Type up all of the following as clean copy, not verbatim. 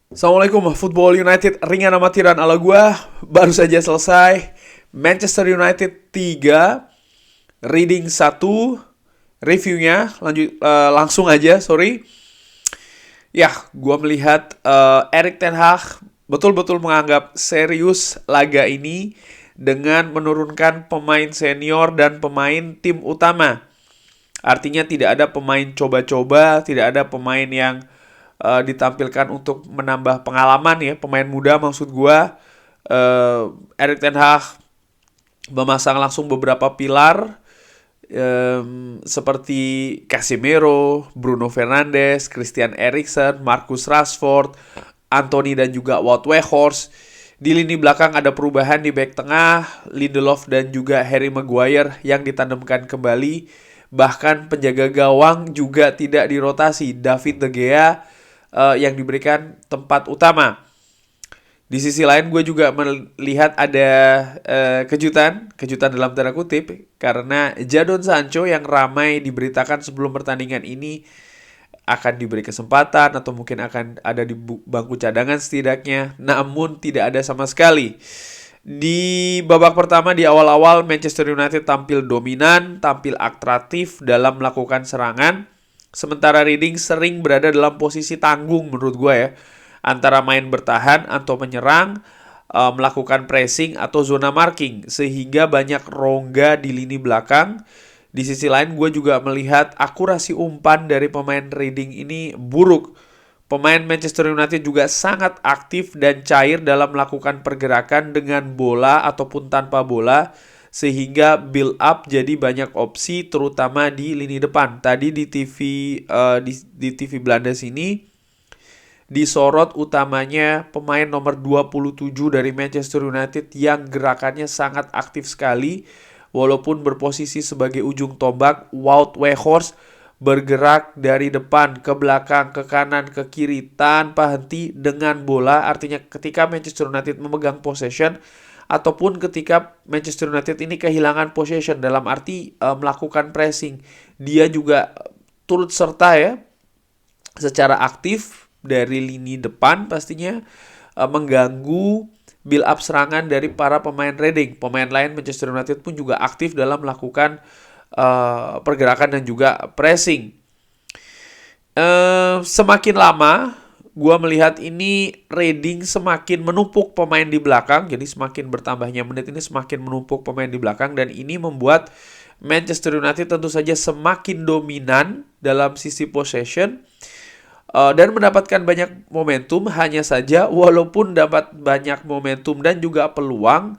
Assalamualaikum, Football United ringan amatiran ala gua. Baru saja selesai. Manchester United 3, Reading 1. Reviewnya langsung aja, sorry. Ya, gua melihat Erik ten Hag betul-betul menganggap serius laga ini dengan menurunkan pemain senior dan pemain tim utama. Artinya tidak ada pemain coba-coba, tidak ada pemain yang ditampilkan untuk menambah pengalaman ya, pemain muda maksud gua. Erik ten Hag memasang langsung beberapa pilar seperti Casemiro, Bruno Fernandes, Christian Eriksen, Marcus Rashford, Anthony dan juga Wout Weghorst. Di lini belakang ada perubahan di bek tengah, Lindelof dan juga Harry Maguire yang ditandemkan kembali. Bahkan penjaga gawang juga tidak dirotasi, David De Gea yang diberikan tempat utama. Di sisi lain gue juga melihat ada kejutan dalam tanda kutip, karena Jadon Sancho yang ramai diberitakan sebelum pertandingan ini akan diberi kesempatan atau mungkin akan ada di bangku cadangan setidaknya, namun tidak ada sama sekali. Di babak pertama di awal-awal Manchester United tampil dominan, tampil atraktif dalam melakukan serangan, sementara Reading sering berada dalam posisi tanggung menurut gue ya, antara main bertahan atau menyerang, melakukan pressing atau zona marking, sehingga banyak rongga di lini belakang. Di sisi lain gue juga melihat akurasi umpan dari pemain Reading ini buruk. Pemain Manchester United juga sangat aktif dan cair dalam melakukan pergerakan dengan bola ataupun tanpa bola, sehingga build up jadi banyak opsi terutama di lini depan. Tadi di TV Belanda sini disorot utamanya pemain nomor 27 dari Manchester United yang gerakannya sangat aktif sekali walaupun berposisi sebagai ujung tombak. Wout Weghorst bergerak dari depan ke belakang, ke kanan, ke kiri tanpa henti dengan bola. Artinya ketika Manchester United memegang possession ataupun ketika Manchester United ini kehilangan possession dalam arti melakukan pressing, dia juga turut serta ya secara aktif dari lini depan pastinya mengganggu build up serangan dari para pemain Reading. Pemain lain Manchester United pun juga aktif dalam melakukan pergerakan dan juga pressing. Semakin lama gue melihat ini Reading semakin menumpuk pemain di belakang. Jadi semakin bertambahnya menit ini semakin menumpuk pemain di belakang, dan ini membuat Manchester United tentu saja semakin dominan dalam sisi possession dan mendapatkan banyak momentum. Hanya saja walaupun dapat banyak momentum dan juga peluang,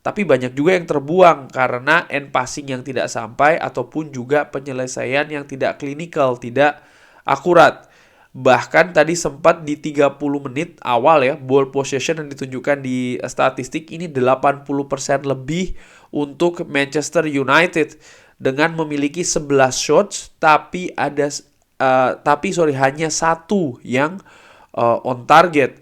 tapi banyak juga yang terbuang karena end passing yang tidak sampai ataupun juga penyelesaian yang tidak klinikal, tidak akurat. Bahkan tadi sempat di 30 menit awal ya, ball possession yang ditunjukkan di statistik ini 80% lebih untuk Manchester United dengan memiliki 11 shots, tapi hanya satu yang on target.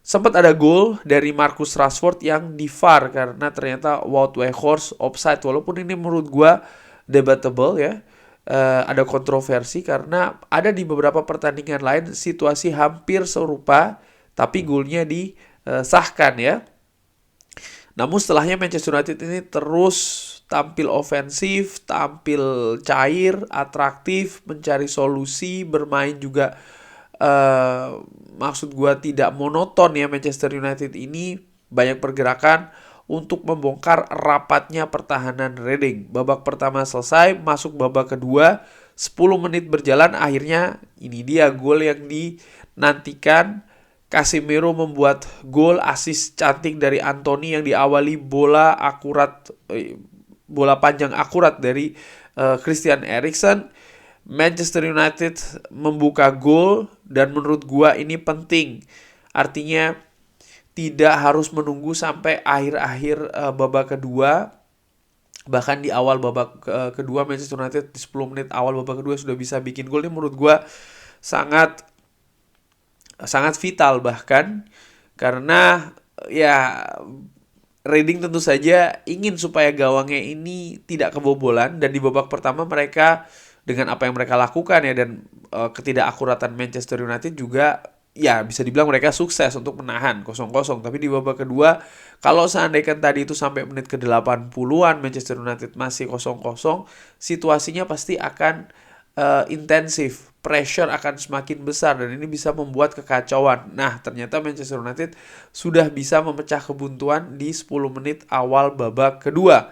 Sempat ada gol dari Marcus Rashford yang di VAR karena ternyata Wout Weghorst offside. Walaupun ini menurut gue debatable ya, ada kontroversi karena ada di beberapa pertandingan lain situasi hampir serupa tapi golnya disahkan ya. Namun setelahnya Manchester United ini terus tampil ofensif, tampil cair, atraktif, mencari solusi, bermain juga maksud gue tidak monoton ya. Manchester United ini banyak pergerakan untuk membongkar rapatnya pertahanan Reading. Babak pertama selesai, masuk babak kedua, 10 menit berjalan, akhirnya ini dia gol yang dinantikan. Casemiro membuat gol, assist cantik dari Anthony yang diawali bola panjang akurat dari Christian Eriksen. Manchester United membuka gol dan menurut gua ini penting. Artinya tidak harus menunggu sampai akhir-akhir babak kedua. Bahkan di awal babak kedua Manchester United di 10 menit awal babak kedua sudah bisa bikin gol. Ini menurut gua sangat vital bahkan karena ya Reading tentu saja ingin supaya gawangnya ini tidak kebobolan, dan di babak pertama mereka dengan apa yang mereka lakukan ya dan ketidakakuratan Manchester United juga ya bisa dibilang mereka sukses untuk menahan 0-0. Tapi di babak kedua, kalau seandainya tadi itu sampai menit ke-80-an Manchester United masih 0-0, situasinya pasti akan intensif, pressure akan semakin besar dan ini bisa membuat kekacauan. Nah, ternyata Manchester United sudah bisa memecah kebuntuan di 10 menit awal babak kedua.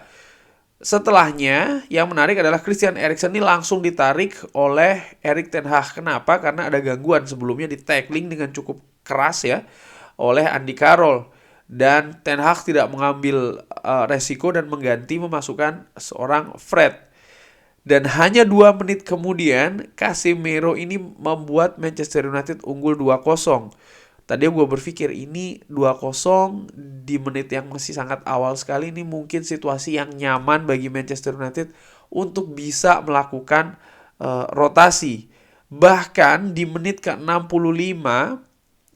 Setelahnya, yang menarik adalah Christian Eriksen ini langsung ditarik oleh Erik ten Hag. Kenapa? Karena ada gangguan sebelumnya di tackling dengan cukup keras ya oleh Andy Carroll. Dan Ten Hag tidak mengambil resiko dan mengganti memasukkan seorang Fred. Dan hanya 2 menit kemudian, Casemiro ini membuat Manchester United unggul 2-0. Tadi gue berpikir ini 2-0 di menit yang masih sangat awal sekali, ini mungkin situasi yang nyaman bagi Manchester United untuk bisa melakukan rotasi. Bahkan di menit ke-65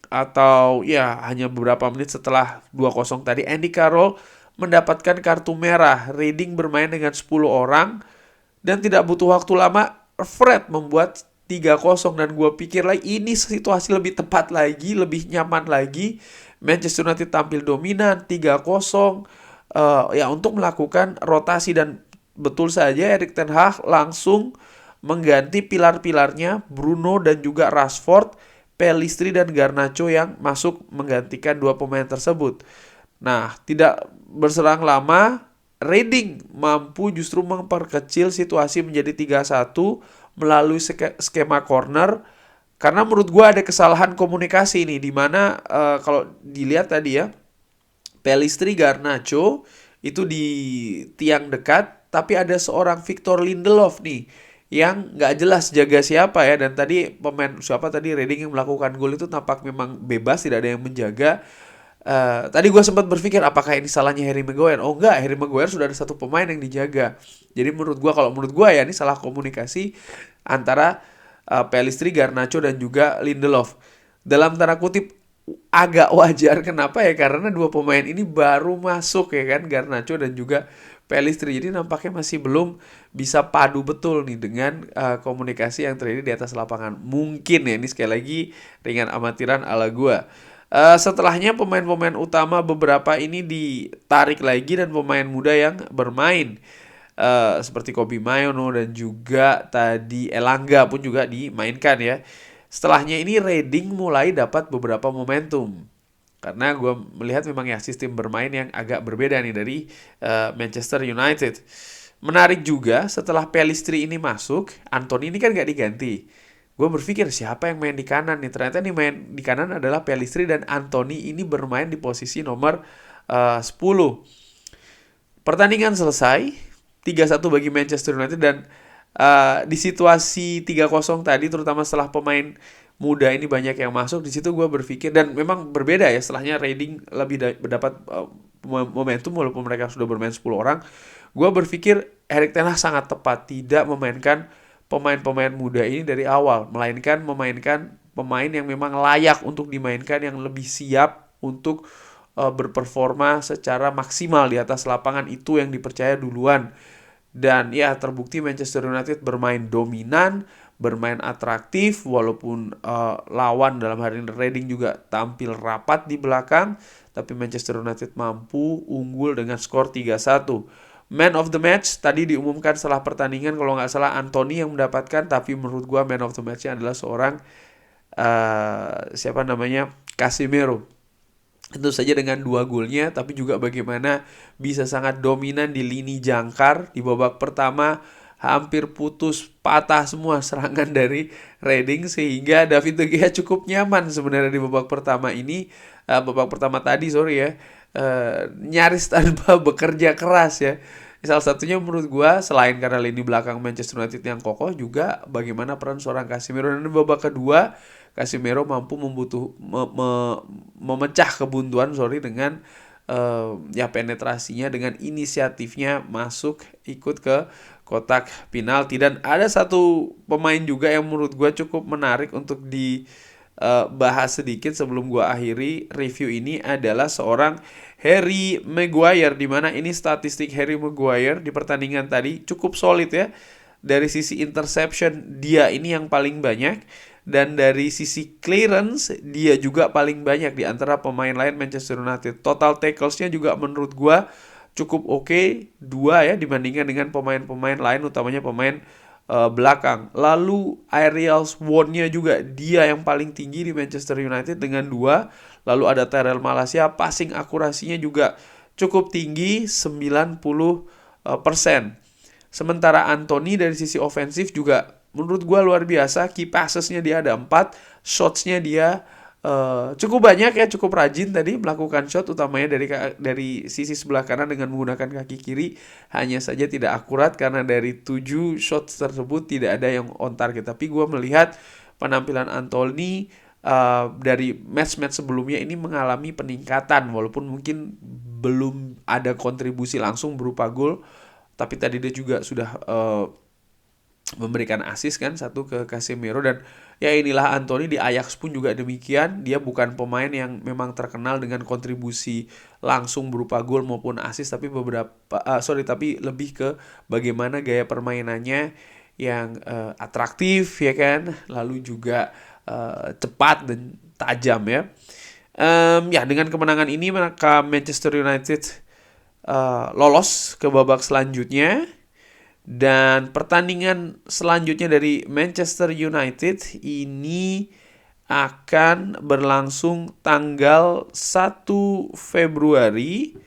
atau ya hanya beberapa menit setelah 2-0 tadi, Andy Carroll mendapatkan kartu merah. Reading bermain dengan 10 orang dan tidak butuh waktu lama Fred membuat 3-0 dan gue pikir lagi ini situasi lebih tepat lagi, lebih nyaman lagi. Manchester United tampil dominan 3-0 ya untuk melakukan rotasi dan betul saja Erik ten Hag langsung mengganti pilar-pilarnya Bruno dan juga Rashford, Pellistri dan Garnacho yang masuk menggantikan 2 pemain tersebut. Nah, tidak berselang lama Reading mampu justru memperkecil situasi menjadi 3-1 melalui skema corner. Karena menurut gue ada kesalahan komunikasi ini, dimana kalau dilihat tadi ya, Pellistri Garnacho itu di tiang dekat, tapi ada seorang Victor Lindelof nih yang nggak jelas jaga siapa ya. Dan tadi pemain siapa tadi Reading yang melakukan gol itu tampak memang bebas, tidak ada yang menjaga. Tadi gue sempat berpikir apakah ini salahnya Harry Maguire. Oh enggak, Harry Maguire sudah ada satu pemain yang dijaga. Jadi menurut gue ya ini salah komunikasi antara Pellistri, Garnacho dan juga Lindelof. Dalam tanda kutip agak wajar, kenapa ya? Karena 2 pemain ini baru masuk ya kan, Garnacho dan juga Pellistri. Jadi nampaknya masih belum bisa padu betul nih dengan komunikasi yang terjadi di atas lapangan. Mungkin ya ini sekali lagi ringan amatiran ala gue. Setelahnya pemain-pemain utama beberapa ini ditarik lagi dan pemain muda yang bermain seperti Kobbie Mainoo dan juga tadi Elanga pun juga dimainkan ya. Setelahnya ini Reading mulai dapat beberapa momentum karena gue melihat memang ya sistem bermain yang agak berbeda nih dari Manchester United. Menarik juga setelah Pellistri ini masuk, Anthony ini kan gak diganti. Gue berpikir siapa yang main di kanan nih. Ternyata nih main di kanan adalah Pellistri dan Anthony ini bermain di posisi nomor 10. Pertandingan selesai 3-1 bagi Manchester United dan di situasi 3-0 tadi, terutama setelah pemain muda ini banyak yang masuk, di situ gue berpikir, dan memang berbeda ya setelahnya Reading lebih mendapat momentum walaupun mereka sudah bermain 10 orang. Gue berpikir Erik ten Hag sangat tepat tidak memainkan pemain-pemain muda ini dari awal, melainkan memainkan pemain yang memang layak untuk dimainkan, yang lebih siap untuk berperforma secara maksimal di atas lapangan. Itu yang dipercaya duluan. Dan ya terbukti Manchester United bermain dominan, bermain atraktif, walaupun lawan dalam hari ini Reading juga tampil rapat di belakang, tapi Manchester United mampu unggul dengan skor 3-1. Man of the match tadi diumumkan setelah pertandingan, kalau nggak salah Anthony yang mendapatkan, tapi menurut gua man of the match-nya adalah seorang Casemiro. Tentu saja dengan 2 golnya, tapi juga bagaimana bisa sangat dominan di lini jangkar. Di babak pertama hampir putus patah semua serangan dari Reading, sehingga David De Gea cukup nyaman sebenarnya di babak pertama ini. Babak pertama tadi nyaris tanpa bekerja keras ya. Salah satunya menurut gue selain karena lini belakang Manchester United yang kokoh, juga bagaimana peran seorang Casemiro. Dan di babak kedua Casemiro mampu memecah kebuntuan dengan penetrasinya, dengan inisiatifnya masuk ikut ke kotak penalti. Dan ada satu pemain juga yang menurut gue cukup menarik untuk bahas sedikit sebelum gue akhiri review ini, adalah seorang Harry Maguire, di mana ini statistik Harry Maguire di pertandingan tadi cukup solid ya. Dari sisi interception dia ini yang paling banyak, Dan dari sisi clearance, dia juga paling banyak di antara pemain lain Manchester United. Total tackles-nya juga menurut gua cukup oke, 2 ya dibandingkan dengan pemain-pemain lain, utamanya pemain belakang. Lalu aerials won-nya juga dia yang paling tinggi di Manchester United dengan 2. Lalu ada Tyrell Malacia, passing akurasinya juga cukup tinggi, 90%. Sementara Anthony dari sisi ofensif juga menurut gue luar biasa. Key passesnya dia ada 4, shotsnya dia cukup banyak ya, cukup rajin tadi melakukan shot, utamanya dari sisi sebelah kanan dengan menggunakan kaki kiri. Hanya saja tidak akurat karena dari 7 shots tersebut tidak ada yang on target. Tapi gue melihat penampilan Anthony dari match-match sebelumnya ini mengalami peningkatan, walaupun mungkin belum ada kontribusi langsung berupa gol, tapi tadi dia juga sudah memberikan assist kan, 1 ke Casemiro. Dan ya inilah Anthony di Ajax pun juga demikian. Dia bukan pemain yang memang terkenal dengan kontribusi langsung berupa gol maupun assist, tapi tapi lebih ke bagaimana gaya permainannya yang atraktif ya kan, lalu juga cepat dan tajam ya. Ya dengan kemenangan ini maka Manchester United lolos ke babak selanjutnya. Dan pertandingan selanjutnya dari Manchester United ini akan berlangsung tanggal 1 Februari.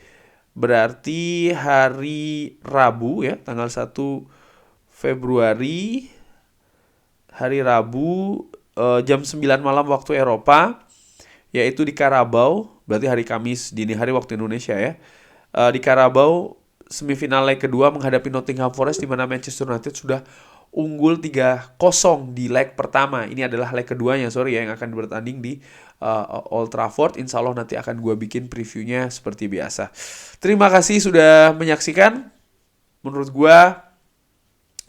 Berarti hari Rabu ya, tanggal 1 Februari hari Rabu jam 9 malam waktu Eropa, yaitu di Carabao. Berarti hari Kamis dini hari waktu Indonesia ya. Di Carabao, semifinal leg kedua menghadapi Nottingham Forest, di mana Manchester United sudah unggul 3-0 di leg pertama. Ini adalah leg keduanya yang akan bertanding di Old Trafford. Insya Allah nanti akan gue bikin previewnya seperti biasa. Terima kasih sudah menyaksikan. Menurut gue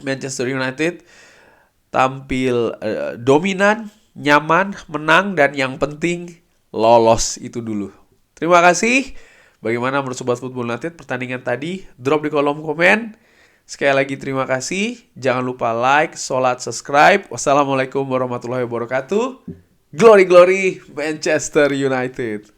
Manchester United tampil dominan, nyaman, menang, dan yang penting lolos, itu dulu. Terima kasih. Bagaimana menurut Sobat Football United pertandingan tadi? Drop di kolom komen. Sekali lagi terima kasih. Jangan lupa like, sholat, subscribe. Wassalamualaikum warahmatullahi wabarakatuh. Glory, glory Manchester United.